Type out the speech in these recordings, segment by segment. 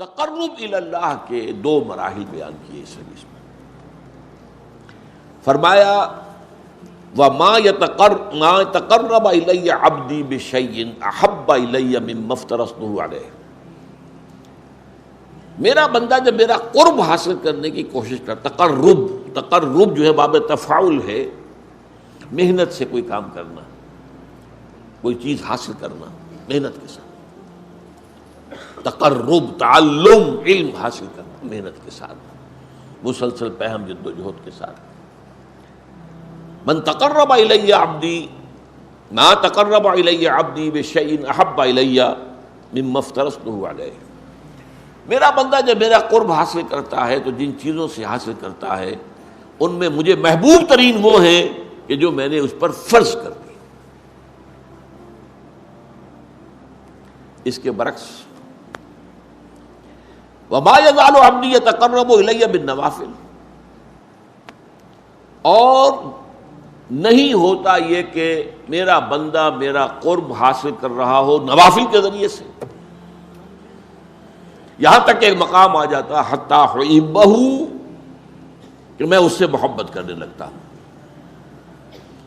تقرب الی اللہ کے دو مراحل بیان کیے اس حدیث میں. فرمایا وَمَا تَقَرَّبَ إِلَيَّ عَبْدِي بِشَيْءٍ أَحَبَّ إِلَيَّ مِمَّا افْتَرَضْتُهُ عَلَيْهِ. میرا بندہ جب میرا قرب حاصل کرنے کی کوشش کرتا، تقرب جو ہے باب تفاعل ہے، محنت سے کوئی کام کرنا، کوئی چیز حاصل کرنا محنت کے ساتھ، تقرب تعلم علم حاصل کرنا محنت کے ساتھ، مسلسل پہم جد و جہد کے ساتھ. من تقرب الی عبدی ما تقرب الی عبدی بشیء احب الی مما افترضته علیہ. میرا بندہ جب میرا قرب حاصل کرتا ہے تو جن چیزوں سے حاصل کرتا ہے ان میں مجھے محبوب ترین وہ ہیں کہ جو میں نے اس پر فرض کر دی. اس کے برعکس وما یزال عبدی یتقرب الی بالنوافل، اور نہیں ہوتا یہ کہ میرا بندہ میرا قرب حاصل کر رہا ہو نوافل کے ذریعے سے، یہاں تک کہ ایک مقام آ جاتا حتی احبہ، کہ میں اس سے محبت کرنے لگتا ہوں.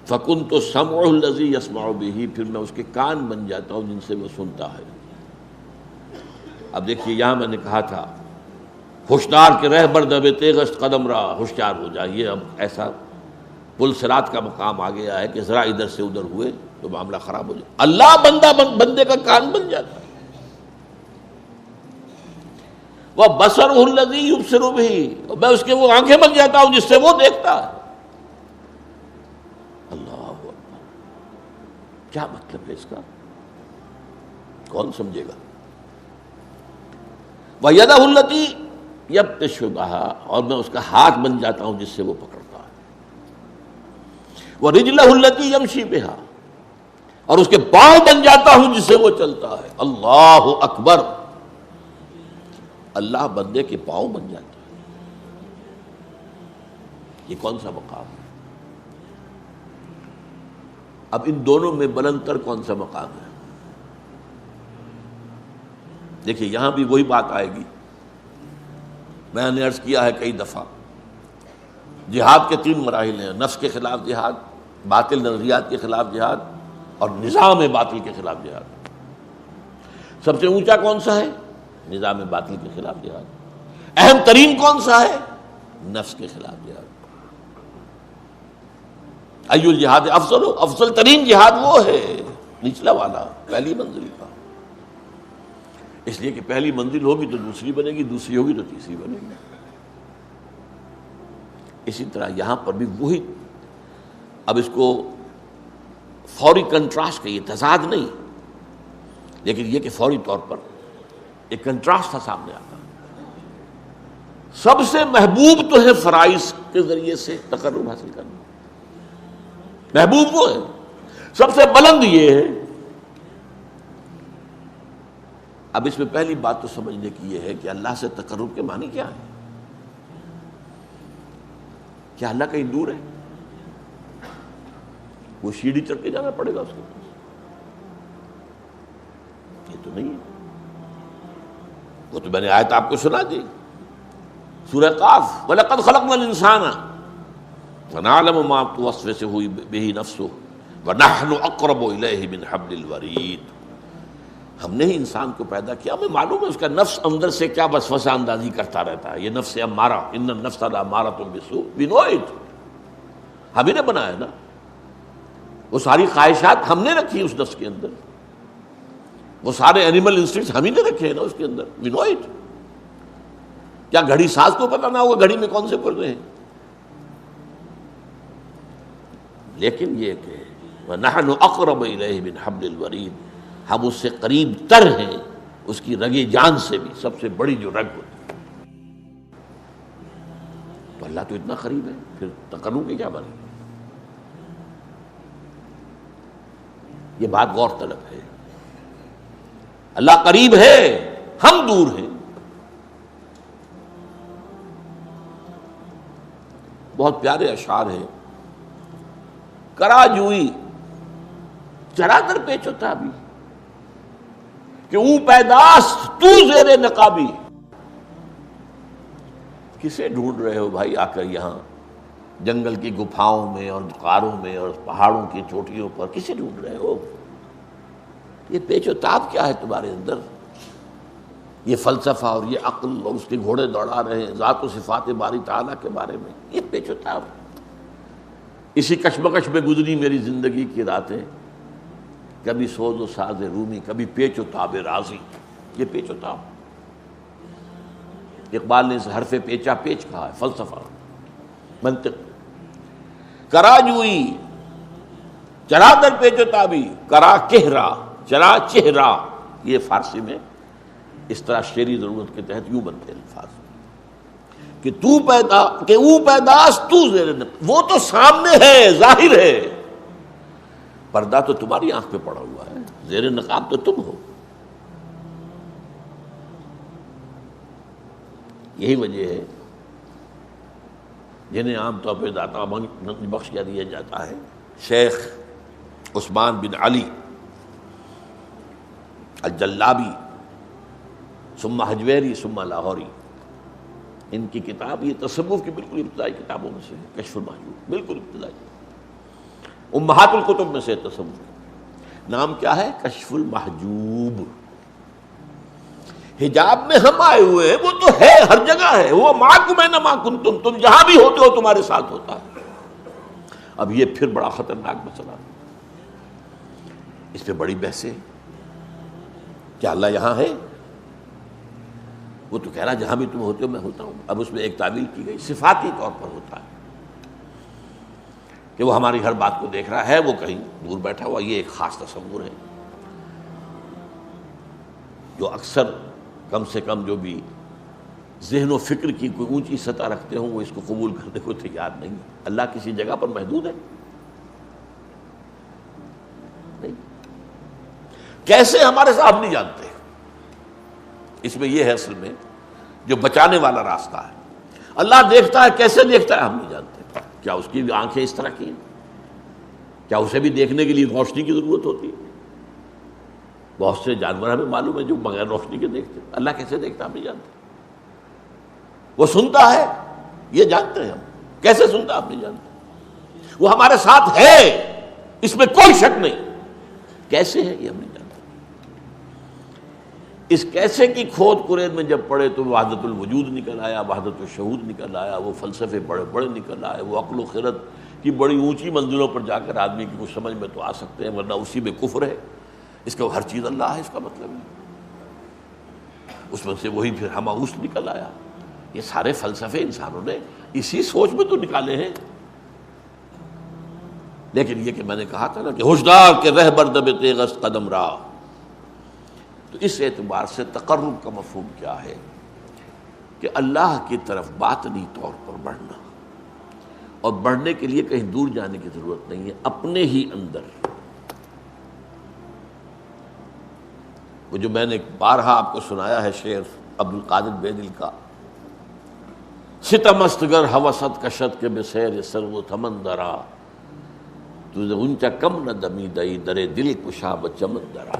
فکنت سمعہ الذی یسمع بہ، پھر میں اس کے کان بن جاتا ہوں جن سے وہ سنتا ہے. اب دیکھیے یہاں میں نے کہا تھا ہوشیار کے رہ بر دب تیغست قدم رہا، ہوشیار ہو جائیے. اب ایسا پل صراط کا مقام آ گیا ہے کہ ذرا ادھر سے ادھر ہوئے تو معاملہ خراب ہو جائے. اللہ بندے کا کان بن جاتا ہے. وہ بصرہ الذی یبصر بہ، میں اس کے وہ آنکھیں بن جاتا ہوں جس سے وہ دیکھتا ہے. اللہ اکبر، کیا مطلب ہے اس کا؟ کون سمجھے گا؟ وَيَدَهُ الَّتِي يَبْطِشُ بِهَا، اور میں اس کا ہاتھ بن جاتا ہوں جس سے وہ پکڑتا ہے. وَرِجْلَهُ الَّتِي يَمْشِي بِهَا، اور اس کے پاؤں بن جاتا ہوں جس سے وہ چلتا ہے. اللہ اکبر، اللہ بندے کے پاؤں بن جاتا ہے. یہ کون سا مقام ہے؟ اب ان دونوں میں بلند تر کون سا مقام ہے؟ دیکھیے یہاں بھی وہی بات آئے گی. میں نے عرض کیا ہے کئی دفعہ، جہاد کے 3 مراحل ہیں: نفس کے خلاف جہاد، باطل نظریات کے خلاف جہاد، اور نظام باطل کے خلاف جہاد. سب سے اونچا کون سا ہے؟ نظام باطل کے خلاف جہاد. اہم ترین کون سا ہے؟ نفس کے خلاف جہاد. ای الجہاد افضل، افضل ترین جہاد وہ ہے نچلا والا، پہلی منزل کا. اس لیے کہ پہلی منزل ہوگی تو دوسری بنے گی، دوسری ہوگی تو تیسری بنے گی. اسی طرح یہاں پر بھی وہی. اب اس کو فوری کنٹراسٹ کہیے، تضاد نہیں، لیکن یہ کہ فوری طور پر ایک کنٹراسٹ تھا سامنے آتا. سب سے محبوب تو ہے فرائض کے ذریعے سے تقرب حاصل کرنا، محبوب وہ ہے. سب سے بلند یہ ہے. اب اس میں پہلی بات تو سمجھنے کی یہ ہے کہ اللہ سے تقرب کے معنی کیا ہے؟ کیا اللہ کہیں دور ہے؟ وہ سیڑھی چڑھ کے جانا پڑے گا اس کے پاس؟ یہ تو نہیں ہے. وہ تو میں نے آیت آپ کو سنا دی، سورہ قاف، وَلَقَدْ خَلَقْنَا الْإِنسَانَ وَنَعْلَمُ مَا تُوَسْوِسُ بِهِ نَفْسُهُ وَنَحْنُ أَقْرَبُ إِلَيْهِ مِنْ حَبْلِ الْوَرِيدِ. ہم نے ہی انسان کو پیدا کیا، ہمیں معلوم ہے اس کا نفس اندر سے کیا وسوسہ اندازی کرتا رہتا ہے. یہ نفس امارہ، ان النفس لامارۃ بالسوء، we know it. ہم ہی نے بنایا نا. وہ ساری خواہشات ہم نے رکھی اس نفس کے اندر، وہ سارے اینیمل انسٹنکٹس ہم ہی نے رکھے ہیں نا اس کے اندر. we know it. کیا گھڑی ساز کو پتہ نہ ہوگا گھڑی میں کون سے پردے ہیں؟ لیکن یہ کہ وَنَحْنُ أَقْرَبُ إِلَيْهِ مِنْ حَبْلِ الْوَرِيدِ، ہم اس سے قریب تر ہیں اس کی رگِ جان سے بھی، سب سے بڑی جو رگ ہوتی ہے. تو اللہ تو اتنا قریب ہے، پھر تقرب کی کیا بنے؟ یہ بات غور طلب ہے. اللہ قریب ہے، ہم دور ہیں. بہت پیارے اشعار ہیں. کرا جوئی چرا در پیچ ہوتا بھی کہ او پیداست تو زیر نقابی. کسے ڈھونڈ رہے ہو بھائی آ کر یہاں جنگل کی گپھاؤں میں اور غاروں میں اور پہاڑوں کی چوٹیوں پر؟ کسے ڈھونڈ رہے ہو؟ یہ پیچ و تاب کیا ہے تمہارے اندر؟ یہ فلسفہ اور یہ عقل اور اس کے گھوڑے دوڑا رہے ہیں ذات و صفات باری تعالیٰ کے بارے میں، یہ پیچ و تاب۔ اسی کشمکش میں گزری میری زندگی کی راتیں، کبھی سوز و ساز رومی، کبھی پیچ و تاب رازی، یہ پیچ و تاب۔ اقبال نے اس حرف پیچا پیچ کہا ہے، فلسفہ، منطق۔ کرا جوئی چرا در پیچ و تابی، کرا کہرا چرا چہرا، یہ فارسی میں اس طرح شعری ضرورت کے تحت یوں بنتے الفاظ کہ تو پیدا کہ او پیداست تو زیر نقاب، وہ تو سامنے ہے، ظاہر ہے، پردہ تو تمہاری آنکھ پہ پڑا ہوا ہے، زیر نقاب تو تم ہو۔ یہی وجہ ہے جنہیں عام طور پہ داتا بخش کیا دیا جاتا ہے، شیخ عثمان بن علی الجلابی ثم حجویری ثم لاہوری، ان کی کتاب یہ تصوف کی بالکل ابتدائی کتابوں میں سے ہے، کشف المحجوب، بالکل ابتدائی، امہات الکتب میں سے تصوف۔ نام کیا ہے؟ کشف المحجوب۔ حجاب میں ہم آئے ہوئے ہیں، وہ تو ہے، ہر جگہ ہے، وہ معکم اینما کنتم، تم جہاں بھی ہوتے ہو تمہارے ساتھ ہوتا ہے۔ اب یہ پھر بڑا خطرناک مسئلہ، اس پہ بڑی بحثیں، کیا اللہ یہاں ہے؟ وہ تو کہہ رہا جہاں بھی تم ہوتے ہو میں ہوتا ہوں۔ اب اس میں ایک تعبیر کی گئی، صفاتی طور پر ہوتا ہے کہ وہ ہماری ہر بات کو دیکھ رہا ہے، وہ کہیں دور بیٹھا ہوا، یہ ایک خاص تصور ہے جو اکثر کم سے کم جو بھی ذہن و فکر کی کوئی اونچی سطح رکھتے ہوں وہ اس کو قبول کرنے کو تیار نہیں ہے۔ اللہ کسی جگہ پر محدود ہے؟ نہیں۔ کیسے ہمارے صاحب نہیں جانتے؟ اس میں یہ ہے اصل میں جو بچانے والا راستہ ہے۔ اللہ دیکھتا ہے، کیسے دیکھتا ہے ہم نہیں جانتے۔ کیا اس کی آنکھیں اس طرح کی ہیں؟ کیا اسے بھی دیکھنے کے لیے روشنی کی ضرورت ہوتی ہے؟ بہت سے جانور ہمیں معلوم ہے جو بغیر روشنی کے دیکھتے ہیں، اللہ کیسے دیکھتا ہم نہیں جانتے۔ وہ سنتا ہے، یہ جانتے ہیں ہم، کیسے سنتا ہم نہیں جانتے۔ وہ ہمارے ساتھ ہے، اس میں کوئی شک نہیں، کیسے ہے یہ ہم نہیں جانتے۔ اس کیسے کی کھود کرید میں جب پڑے تو وحدت الوجود نکل آیا، وحدت الشہود نکل آیا، وہ فلسفے بڑے بڑے نکل آئے، وہ عقل و خرد کی بڑی اونچی منزلوں پر جا کر آدمی کی کچھ سمجھ میں تو آ سکتے ہیں، ورنہ اسی میں کفر ہے۔ اس کا ہر چیز اللہ ہے، اس کا مطلب ہے اس میں سے وہی پھر ہماؤس نکل آیا۔ یہ سارے فلسفے انسانوں نے اسی سوچ میں تو نکالے ہیں۔ لیکن یہ کہ میں نے کہا تھا نا کہ ہوشدار کے رہبر دب تیغست قدم راہ، تو اس اعتبار سے تقرب کا مفہوم کیا ہے کہ اللہ کی طرف باطنی طور پر بڑھنا، اور بڑھنے کے لیے کہیں دور جانے کی ضرورت نہیں ہے، اپنے ہی اندر۔ وہ جو میں نے بارہا آپ کو سنایا ہے شعر عبد القادر بیدل کا، ستم است گر ہوست کشد کے بسیر سرو تھمن درا، تجھے اونچا کم نہ دمی دئی درے دل کشا بچمن درا۔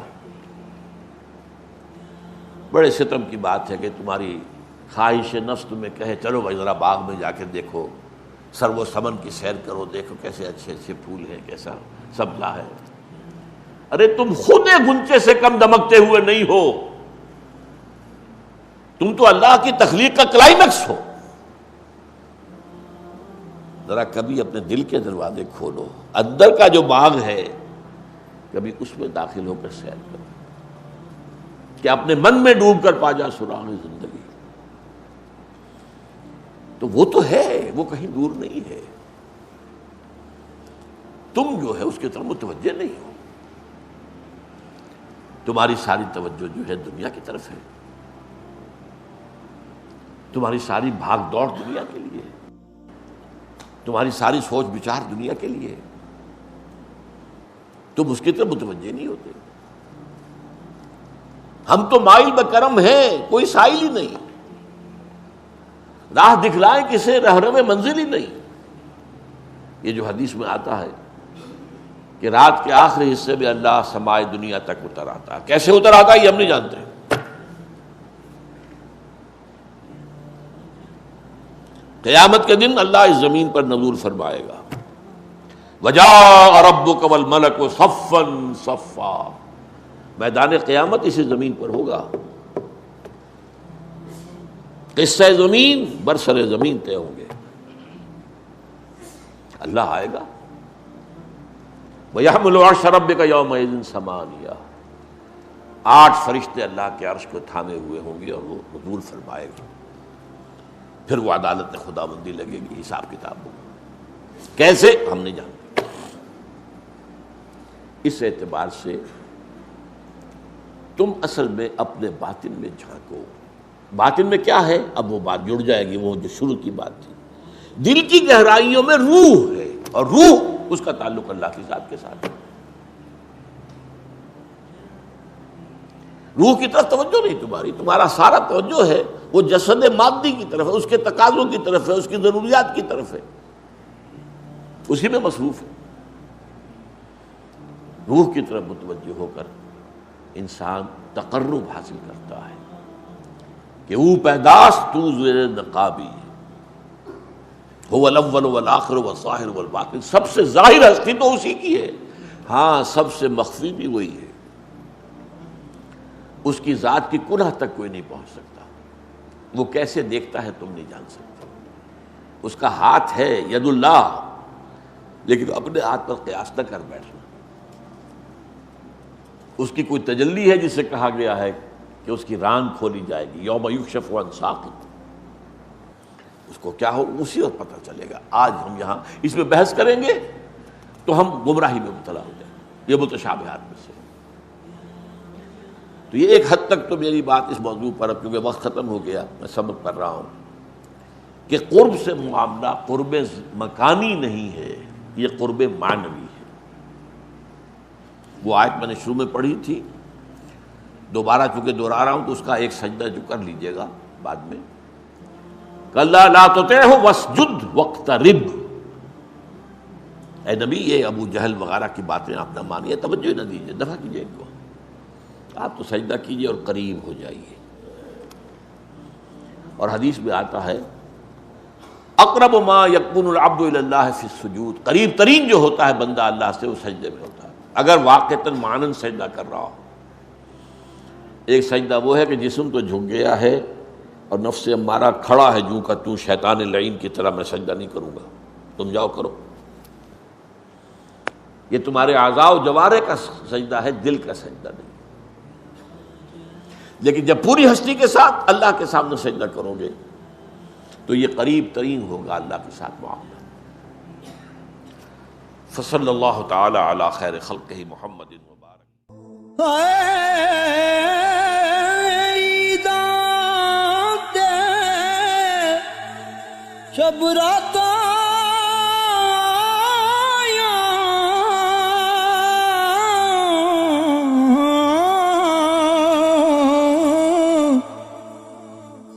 بڑے ستم کی بات ہے کہ تمہاری خواہش نفس تمہیں کہے چلو بھائی ذرا باغ میں جا کے دیکھو، سرو سمن کی سیر کرو، دیکھو کیسے اچھے اچھے پھول ہیں، کیسا سبزہ ہے۔ ارے تم خود گنچے سے کم دمکتے ہوئے نہیں ہو، تم تو اللہ کی تخلیق کا کلائمیکس ہو۔ ذرا کبھی اپنے دل کے دروازے کھولو، اندر کا جو باغ ہے کبھی اس میں داخل ہو کر سیر کرو، کہ اپنے من میں ڈوب کر پا جا سراغ زندگی۔ تو وہ تو ہے، وہ کہیں دور نہیں ہے، تم جو ہے اس کی طرف متوجہ نہیں ہو۔ تمہاری ساری توجہ جو ہے دنیا کی طرف ہے، تمہاری ساری بھاگ دوڑ دنیا کے لیے، تمہاری ساری سوچ بچار دنیا کے لیے، تم اس کی طرف متوجہ نہیں ہوتے۔ ہم تو مائل بکرم ہیں، کوئی سائل ہی نہیں، راہ دکھلائیں کسے رہنم منزل ہی نہیں۔ یہ جو حدیث میں آتا ہے کہ رات کے آخری حصے میں اللہ سمائے دنیا تک اتر آتا ہے، کیسے اتر آتا ہے یہ ہم نہیں جانتے، قیامت کے دن اللہ اس زمین پر نزول فرمائے گا. وجاء ربک والملک صفا صفا، میدان قیامت اسی زمین پر ہوگا. قصہ زمین برسر زمین طے ہوں گے. اللہ آئے گا. وَيَحْمِلُ عَرْشَ رَبِّكَ يَوْمَئِذٍ ثَمَانِيَةٌ، 8 فرشتے اللہ کے عرش کو تھامے ہوئے ہوں گے اور وہ نزول فرمائے گا. پھر وہ عدالت خداوندی لگے گی، حساب کتاب ہوگا. کیسے ہم نہیں جانتے. اس اعتبار سے تم اصل میں اپنے باطن میں جھانکو. باطن میں کیا ہے؟ اب وہ بات جڑ جائے گی، وہ جو شروع کی بات تھی. دل کی گہرائیوں میں روح ہے، اور روح اس کا تعلق اللہ کی ذات کے ساتھ ہے. روح کی طرف توجہ نہیں تمہاری، تمہارا سارا توجہ ہے وہ جسد مادی کی طرف ہے، اس کے تقاضوں کی طرف ہے، اس کی ضروریات کی طرف ہے، اسی میں مصروف ہے. روح کی طرف متوجہ ہو کر انسان تقرب حاصل کرتا ہے کہ او پیداس تو زیر نقابی هو الاول والآخر والظاہر والباطن. سب سے ظاہر ہستی تو اسی کی ہے، ہاں سب سے مخفی بھی وہی ہے. اس کی ذات کی کنہ تک کوئی نہیں پہنچ سکتا. وہ کیسے دیکھتا ہے تم نہیں جان سکتے. اس کا ہاتھ ہے ید اللہ، لیکن اپنے ہاتھ پر قیاس نہ کر بیٹھنا. اس کی کوئی تجلی ہے جسے کہا گیا ہے کہ اس کی ران کھولی جائے گی، یوم یکشف عن ساق. اس کو کیا ہو اسی وقت پتہ چلے گا. آج ہم یہاں اس میں بحث کریں گے تو ہم گمراہی میں مبتلا ہو جائیں گے. یہ متشابہات میں سے. تو یہ ایک حد تک تو میری بات اس موضوع پر، اب کیونکہ وقت ختم ہو گیا، میں سبق کر رہا ہوں کہ قرب سے معاملہ قرب مکانی نہیں ہے، یہ قرب معنوی ہے. وہ آیت میں نے شروع میں پڑھی تھی، دوبارہ چونکہ دہرا رہا ہوں تو اس کا ایک سجدہ جو کر لیجئے گا بعد میں. کَلَّا لَا تُطِعْهُ وَاسْجُدْ وَاقْتَرِبْ. اے نبی یہ ابو جہل وغیرہ کی باتیں آپ نہ مانیے، توجہ نہ دیجیے، دفع کیجیے ان کو. آپ تو سجدہ کیجیے اور قریب ہو جائیے. اور حدیث میں آتا ہے اقرب ما یکون العبد الی اللہ فی السجود، قریب ترین جو ہوتا ہے بندہ اللہ سے وہ سجدے میں ہوتا ہے، اگر واقعتاً معنن سجدہ کر رہا ہو. ایک سجدہ وہ ہے کہ جسم تو جھک گیا ہے اور نفس امارہ کھڑا ہے جو کہ تو شیطان لعین کی طرح میں سجدہ نہیں کروں گا، تم جاؤ کرو. یہ تمہارے اعضاء و جوارح کا سجدہ ہے، دل کا سجدہ نہیں. لیکن جب پوری ہستی کے ساتھ اللہ کے سامنے سجدہ کرو گے تو یہ قریب ترین ہوگا اللہ کے ساتھ معاملہ. فصلی اللہ تعالی علی خیر خلقہ محمد مبارک. شب رات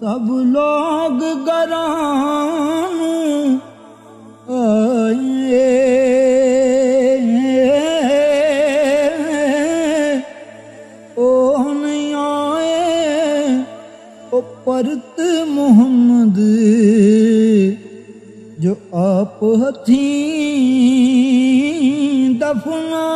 سب لوگ گران آئیے، او نہیں آئے او پرت محمد جو آپ ہتھیں دفنا